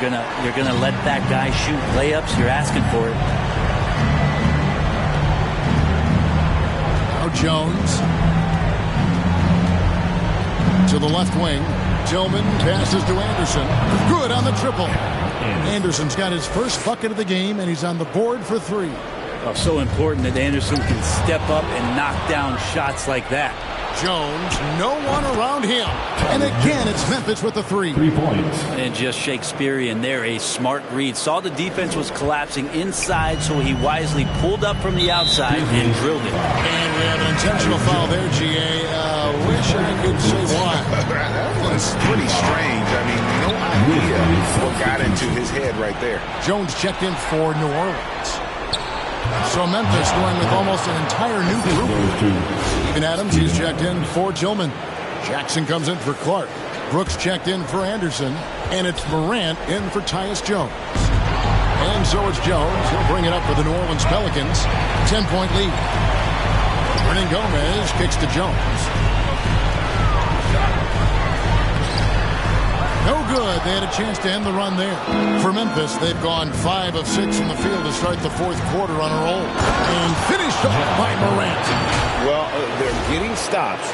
You're gonna let that guy shoot layups. You're asking for it. Now Jones to the left wing. Tillman passes to Anderson. Good on the triple. Anderson's got his first bucket of the game, and he's on the board for 3. Oh, so important that Anderson can step up and knock down shots like that. Jones, no one around him. And again, it's Memphis with the 3. 3 points. And just Shakespearean there, a smart read. Saw the defense was collapsing inside, so he wisely pulled up from the outside and drilled it. And we have an intentional foul there, G.A. Wish I could say why. That was pretty strange. I mean, no idea what got into his head right there. Jones checked in for New Orleans. So Memphis going with almost an entire new group. Even Adams, he's checked in for Tillman. Jackson comes in for Clark. Brooks checked in for Anderson. And it's Morant in for Tyus Jones. And so it's Jones. He'll bring it up for the New Orleans Pelicans. 10-point lead. Hernan Gomez kicks to Jones. No good. They had a chance to end the run there. For Memphis, they've gone 5 of 6 from the field to start the 4th quarter on a roll. And finished off by Morant. Well, they're getting stops,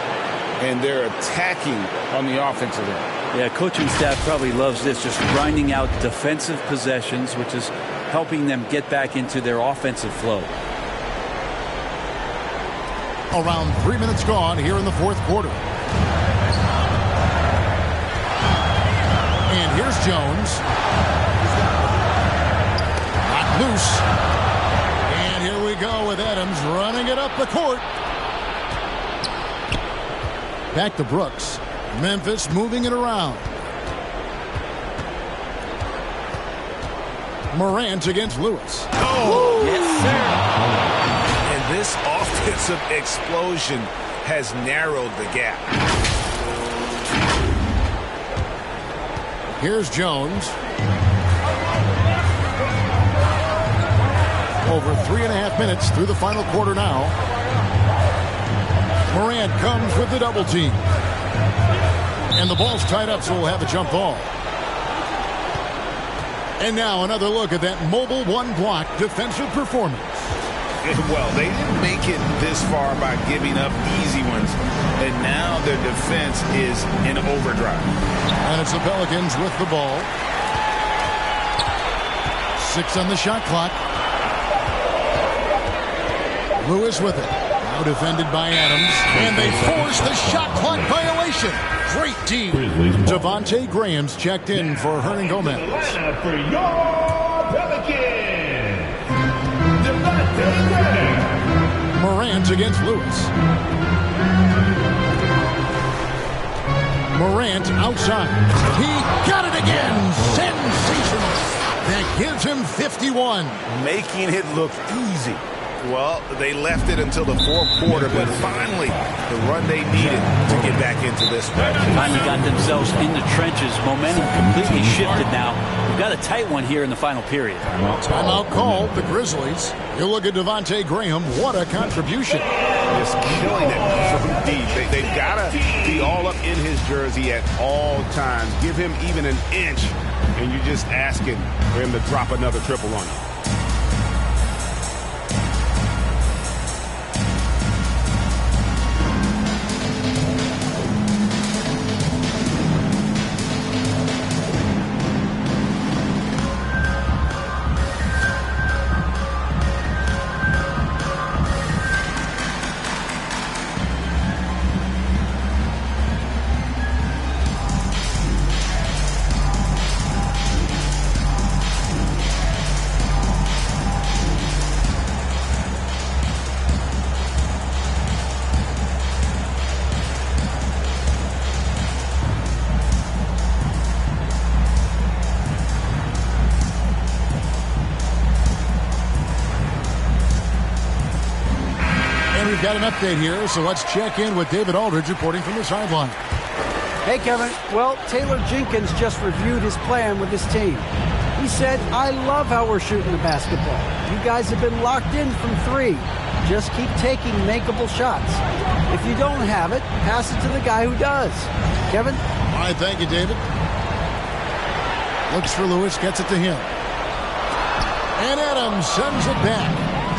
and they're attacking on the offensive end. Yeah, coaching staff probably loves this, just grinding out defensive possessions, which is helping them get back into their offensive flow. Around 3 minutes gone here in the 4th quarter. And here's Jones. Knocked loose. And here we go with Adams running it up the court. Back to Brooks. Memphis moving it around. Morant against Lewis. Oh, yes, sir. And this offensive explosion has narrowed the gap. Here's Jones. Over 3.5 minutes through the final quarter now. Morant comes with the double team. And the ball's tied up, so we'll have a jump ball. And now another look at that mobile one-block defensive performance. Well, they didn't make it this far by giving up easy ones, and now their defense is in overdrive. And it's the Pelicans with the ball. 6 on the shot clock. Lewis with it. Now defended by Adams. And they force the shot clock violation. Great D. Devontae Graham's checked in for Hernan Gomez. For your Pelicans, Devontae Graham. Morant against Lewis. Morant outside. He got it again. Sensational. That gives him 51. Making it look easy. Well, they left it until the 4th quarter, but finally the run they needed to get back into this one. Finally got themselves in the trenches. Momentum completely shifted now. We've got a tight one here in the final period. Timeout called the Grizzlies. You look at Devontae Graham. What a contribution. Just killing it from deep. They've got to be all up in his jersey at all times. Give him even an inch, and you're just asking for him to drop another triple on you. We've got an update here, so let's check in with David Aldridge reporting from the sideline. Hey, Kevin. Well, Taylor Jenkins just reviewed his plan with his team. He said, I love how we're shooting the basketball. You guys have been locked in from 3. Just keep taking makeable shots. If you don't have it, pass it to the guy who does. Kevin? All right, thank you, David. Looks for Lewis, gets it to him. And Adams sends it back.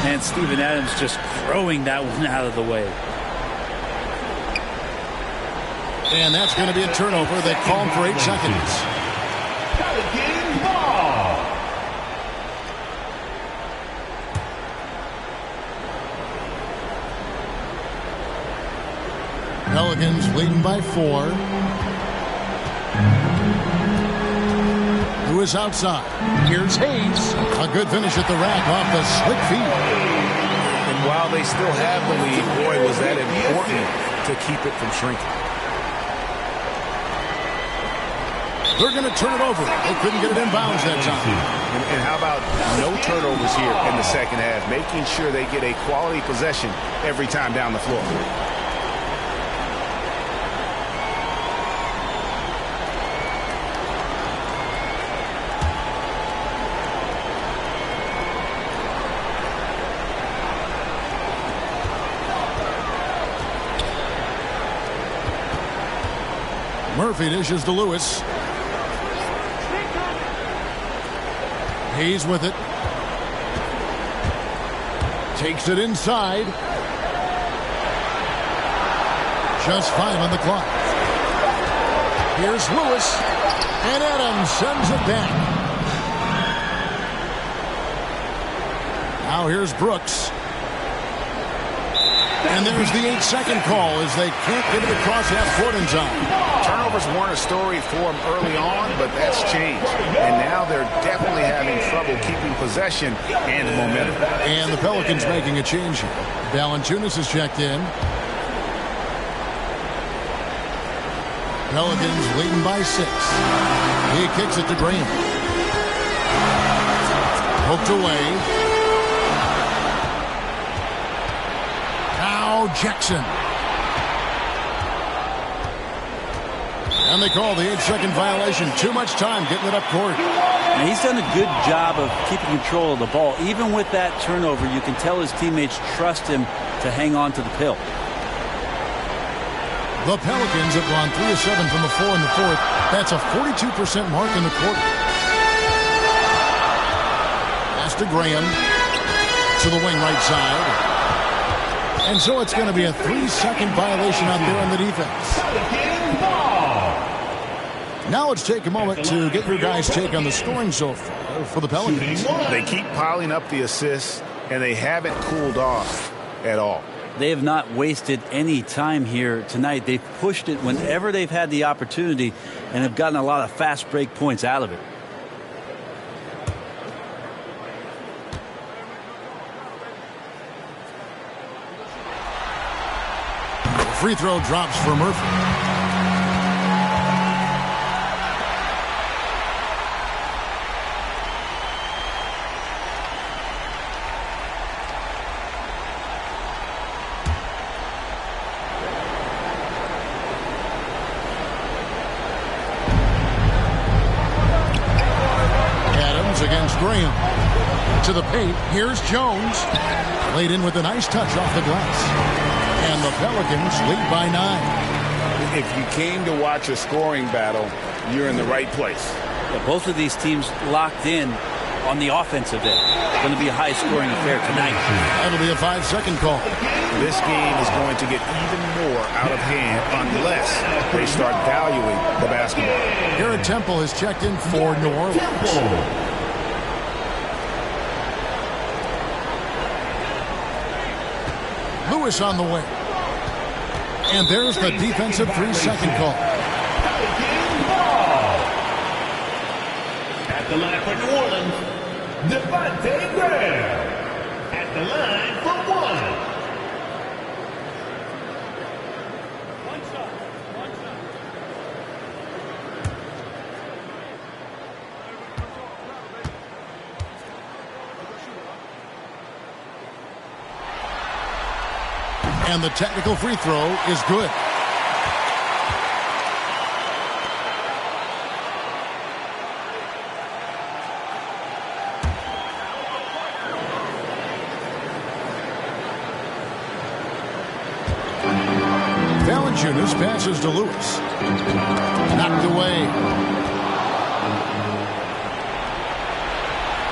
And Steven Adams just throwing that one out of the way. And that's going to be a turnover. They call him for 8 seconds. Pelicans ball. Pelicans leading by 4. Lewis outside. Here's Hayes. A good finish at the rack off the slick feet. And while they still have the lead, boy, was that important to keep it from shrinking. They're going to turn it over. They couldn't get it in bounds that time. And how about no turnovers here in the second half, making sure they get a quality possession every time down the floor. Murphy dishes to Lewis. Hayes with it. Takes it inside. Just 5 on the clock. Here's Lewis. And Adams sends it back. Now here's Brooks. And there's the 8-second call as they can't get it across half-court in time. Turnovers weren't a story for them early on, but that's changed. And now they're definitely having trouble keeping possession and momentum. And the Pelicans making a change here. Valanciunas is checked in. Pelicans leading by 6. He kicks it to Graham. Hooked away. Now Jackson. And they call the 8-second violation. Too much time getting it up court. And he's done a good job of keeping control of the ball. Even with that turnover, you can tell his teammates trust him to hang on to the pill. The Pelicans have gone 3 of 7 from the floor in the fourth. That's a 42% mark in the quarter. Pass to Graham. To the wing right side. And so it's going to be a 3-second violation out there on the defense. Now let's take a moment to get your guys' take on the scoring so far for the Pelicans. They keep piling up the assists, and they haven't cooled off at all. They have not wasted any time here tonight. They've pushed it whenever they've had the opportunity and have gotten a lot of fast break points out of it. Free throw drops for Murphy. Adams against Graham. To the paint. Here's Jones. Laid in with a nice touch off the glass. And the Pelicans lead by 9. If you came to watch a scoring battle, you're in the right place. Yeah, both of these teams locked in on the offensive end. It's going to be a high-scoring affair tonight. That'll be a 5-second call. This game is going to get even more out of hand unless they start valuing the basketball. Garrett Temple has checked in for New Orleans. Lewis on the way. And there's the defensive 3-second call. At the line for New Orleans, Devontae Graham. At the line for 1. And the technical free throw is good. Valanciunas passes to Lewis. Knocked away.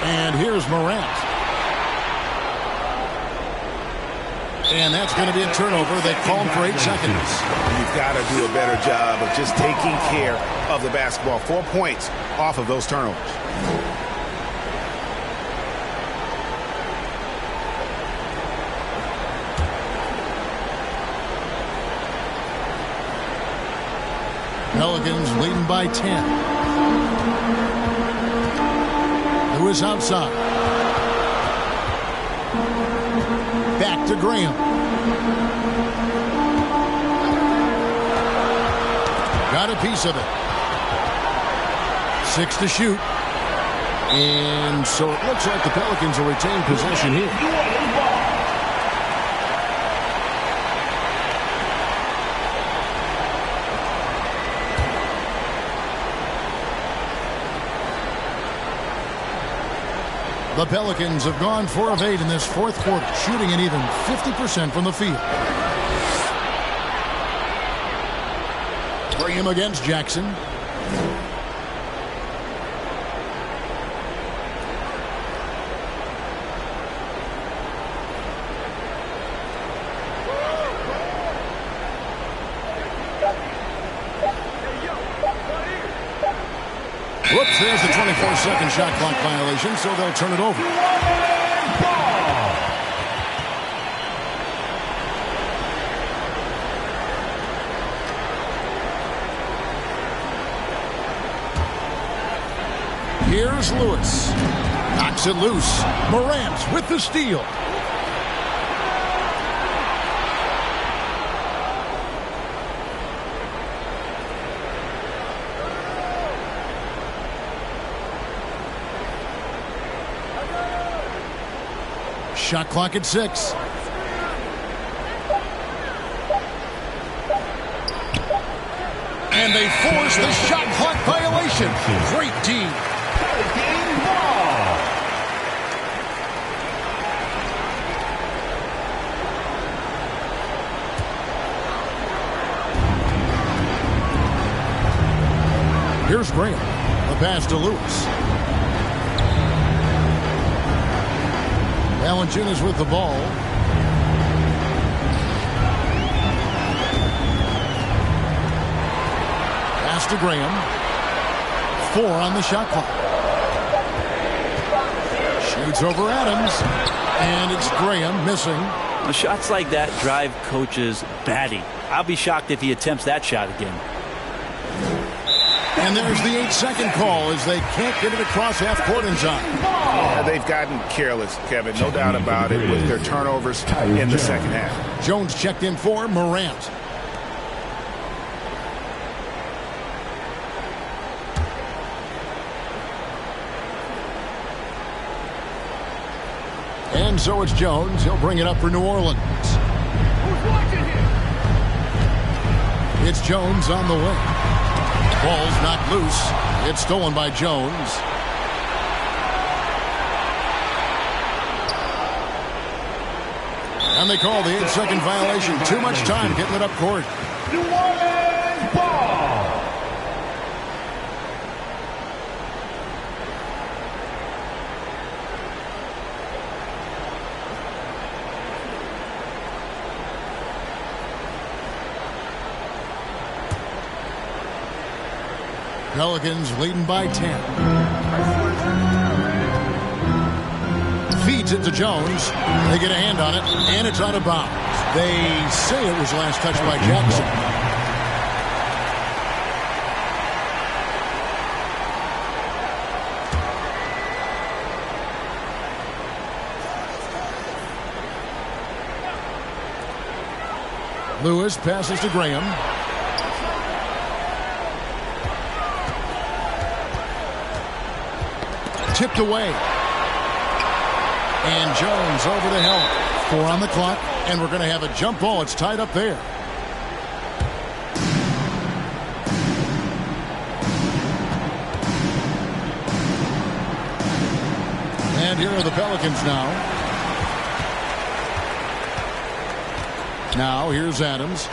And here's Morant. And that's going to be a turnover. They call him for 8 seconds. You've got to do a better job of just taking care of the basketball. 4 points off of those turnovers. Pelicans leading by 10. Lewis outside. Back to Graham. Got a piece of it. 6 to shoot. And so it looks like the Pelicans will retain possession here. The Pelicans have gone 4 of 8 in this fourth quarter, shooting an even 50% from the field. Graham against Jackson. Whoops, there's the 24-second shot clock violation, so they'll turn it over. Here's Lewis. Knocks it loose. Morant with the steal. Shot clock at 6. And they force the shot clock violation. Great D. Here's Graham. The pass to Lewis. Valanciunas with the ball. Pass to Graham. 4 on the shot clock. Shoots over Adams. And it's Graham missing. Well, shots like that drive coaches batty. I'll be shocked if he attempts that shot again. And there's the 8-second call as they can't get it across half court in time. Yeah, they've gotten careless, Kevin, no doubt about it, with their turnovers in the second half. Jones checked in for Morant. And so it's Jones. He'll bring it up for New Orleans. Who's watching here? It's Jones on the wing. Ball's knocked loose. It's stolen by Jones. And they call the 8-second violation. Too much time getting it up court. New Orleans ball. Pelicans leading by 10. Feeds it to Jones. They get a hand on it, and it's out of bounds. They say it was last touched by Jackson. Lewis passes to Graham. Tipped away. And Jones over the help. 4 on the clock, and we're going to have a jump ball. It's tied up there. And here are the Pelicans now. Now here's Adams.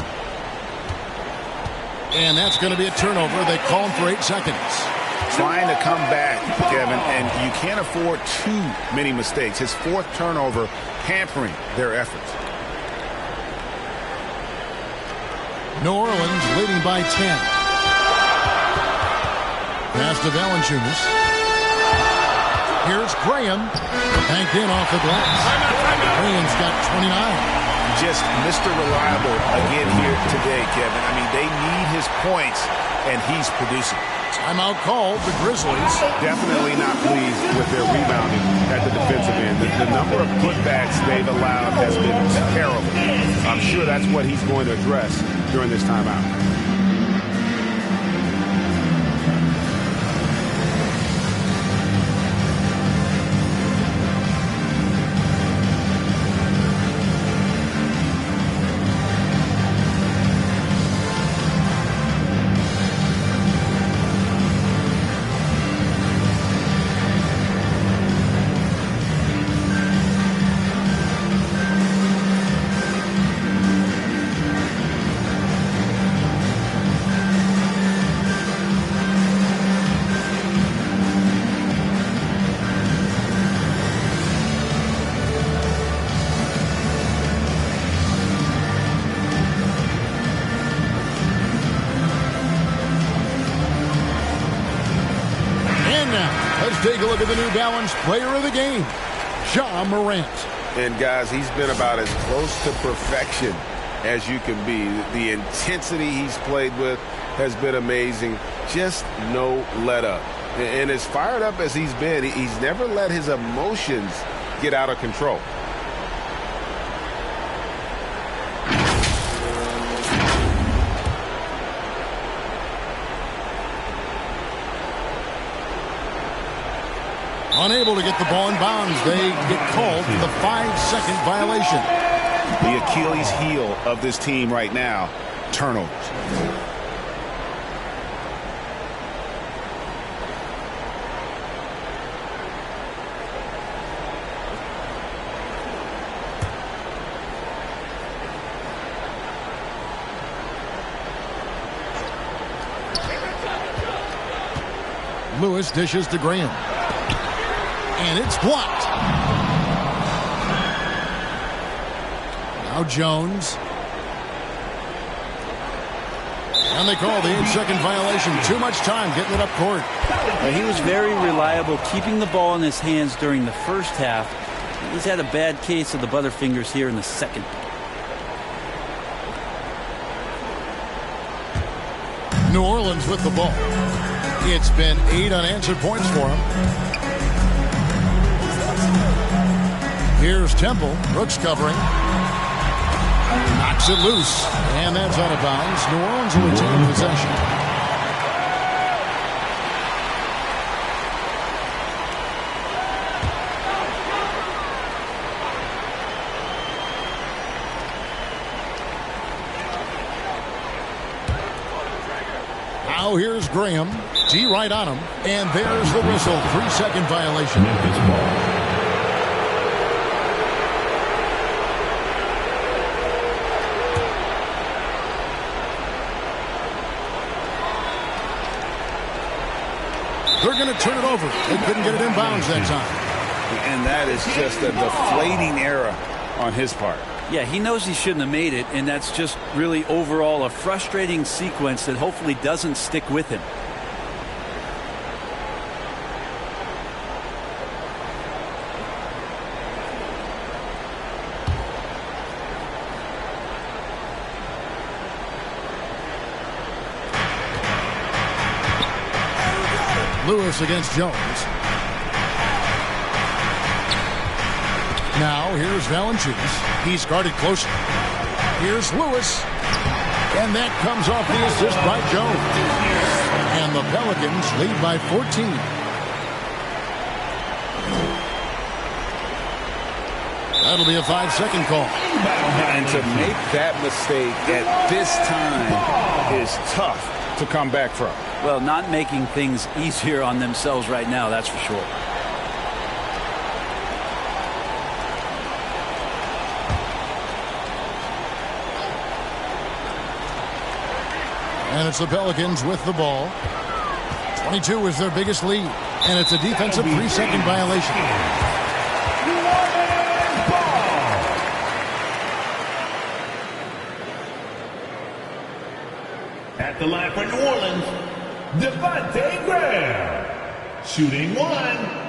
And that's going to be a turnover. They call him for 8 seconds. trying to come back, Kevin, and you can't afford too many mistakes. His fourth turnover hampering their efforts. New Orleans leading by 10. Pass to Valanciunas. Here's Graham. Banked in off the glass. Graham's got 29. Just Mr. Reliable again here today, Kevin. I mean, they need his points, and he's producing. Timeout called. The Grizzlies. Definitely not pleased with their rebounding at the defensive end. The number of putbacks they've allowed has been terrible. I'm sure that's what he's going to address during this timeout. Take a look at the New Balance player of the game, Ja Morant. And guys, he's been about as close to perfection as you can be. The intensity he's played with has been amazing. Just no let up. And as fired up as he's been, he's never let his emotions get out of control. Unable to get the ball in bounds. They get called for the 5-second violation. The Achilles heel of this team right now, turnovers. Lewis dishes to Graham. And it's blocked. Now Jones. And they call the 8-second violation. Too much time getting it up court. He was very reliable, keeping the ball in his hands during the first half. He's had a bad case of the butterfingers here in the second. New Orleans with the ball. It's been 8 unanswered points for him. Here's Temple. Brooks covering. Knocks it loose. And that's out of bounds. New Orleans will retain possession. Now here's Graham. D right on him. And there's the whistle. 3-second violation. They're going to turn it over. They couldn't get it in bounds that time. And that is just a deflating error on his part. Yeah, he knows he shouldn't have made it, and that's just really overall a frustrating sequence that hopefully doesn't stick with him. Lewis against Jones. Now here's Valanciunas. He's guarded closely. Here's Lewis. And that comes off the assist by Jones. And the Pelicans lead by 14. That'll be a 5-second call. And to make that mistake at this time is tough to come back from. Well, not making things easier on themselves right now, that's for sure. And it's the Pelicans with the ball. 22 is their biggest lead, and it's a defensive 3-second violation. At the line for New Orleans, Devontae Graham. Shooting one.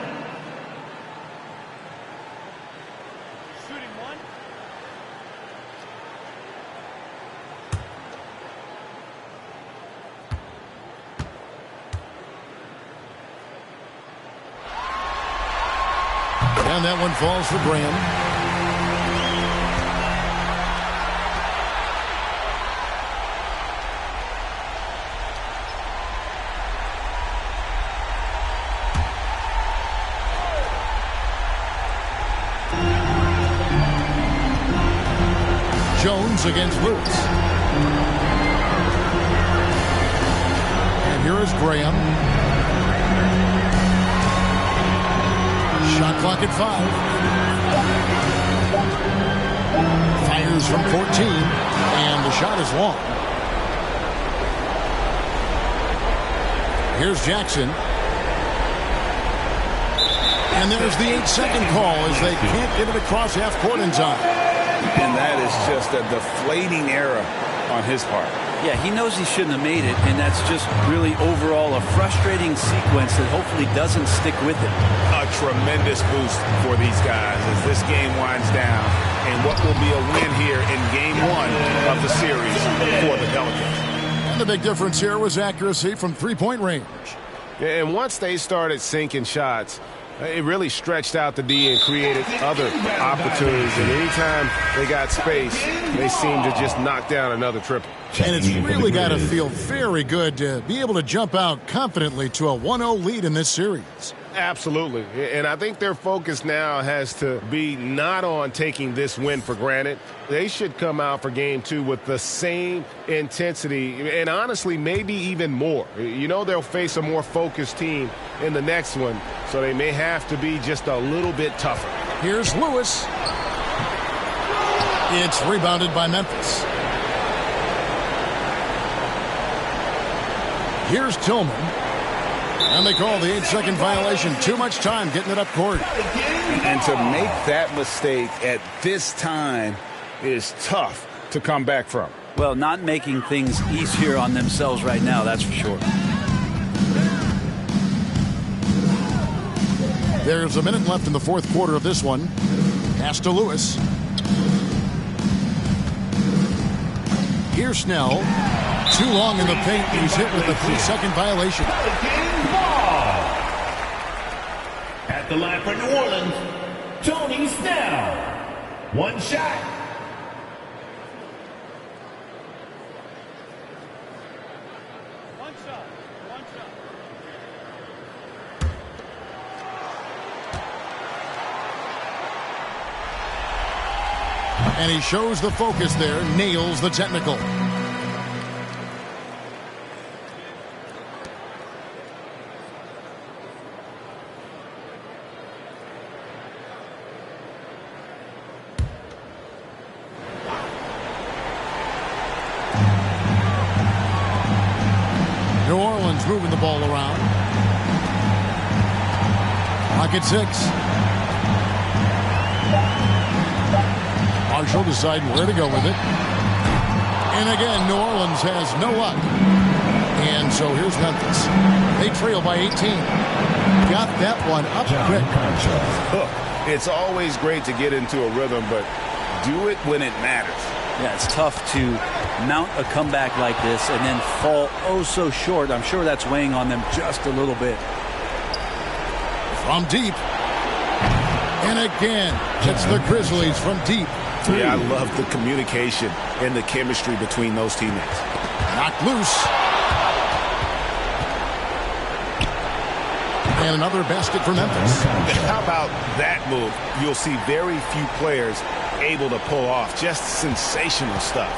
And that one falls for Graham. Jones against Lewis. And here is Graham. Shot clock at 5. Fires from 14, and the shot is long. Here's Jackson. And there's the 8-second call as they can't get it across half court in time. And that is just a deflating error on his part. Yeah, he knows he shouldn't have made it, and that's just really overall a frustrating sequence that hopefully doesn't stick with him. A tremendous boost for these guys as this game winds down, and what will be a win here in Game 1 of the series for the Pelicans. And the big difference here was accuracy from three-point range. And once they started sinking shots, it really stretched out the D and created other opportunities. And anytime they got space, they seemed to just knock down another triple. And it's really got to feel very good to be able to jump out confidently to a 1-0 lead in this series. Absolutely. And I think their focus now has to be not on taking this win for granted. They should come out for Game 2 with the same intensity and honestly maybe even more. You know they'll face a more focused team in the next one, so they may have to be just a little bit tougher. Here's Lewis. It's rebounded by Memphis. Here's Tillman. And they call the 8-second violation. Too much time getting it up court. And to make that mistake at this time is tough to come back from. Well, not making things easier on themselves right now, that's for sure. There's a minute left in the fourth quarter of this one. Pass to Lewis. Here's Snell. Too long in the paint. He's hit with a 3-second violation. At the line for New Orleans, Tony Snell. One shot. And he shows the focus there, nails the technical. New Orleans moving the ball around. Pocket 6. Marshall deciding where to go with it. And again, New Orleans has no luck. And so here's Memphis. They trail by 18. Got that one up quick. It's always great to get into a rhythm, but do it when it matters. Yeah, it's tough to mount a comeback like this and then fall oh so short. I'm sure that's weighing on them just a little bit. From deep. And again, it's the Grizzlies from deep. Yeah, I love the communication and the chemistry between those teammates. Knocked loose. And another basket for Memphis. How about that move? You'll see very few players able to pull off just sensational stuff.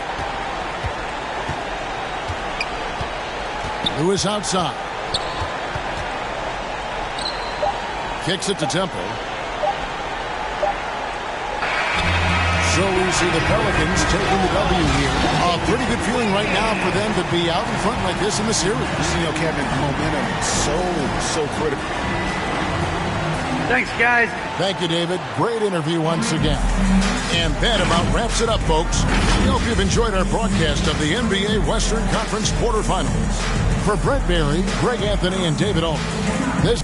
Lewis outside. Kicks it to Temple. So we see the Pelicans taking the W here. A pretty good feeling right now for them to be out in front like this in the series. Kevin, momentum so critical. Thanks, guys. Thank you, David. Great interview once again. And that about wraps it up, folks. We hope you've enjoyed our broadcast of the NBA Western Conference quarterfinals. For Brett Barry, Greg Anthony, and David Alden, this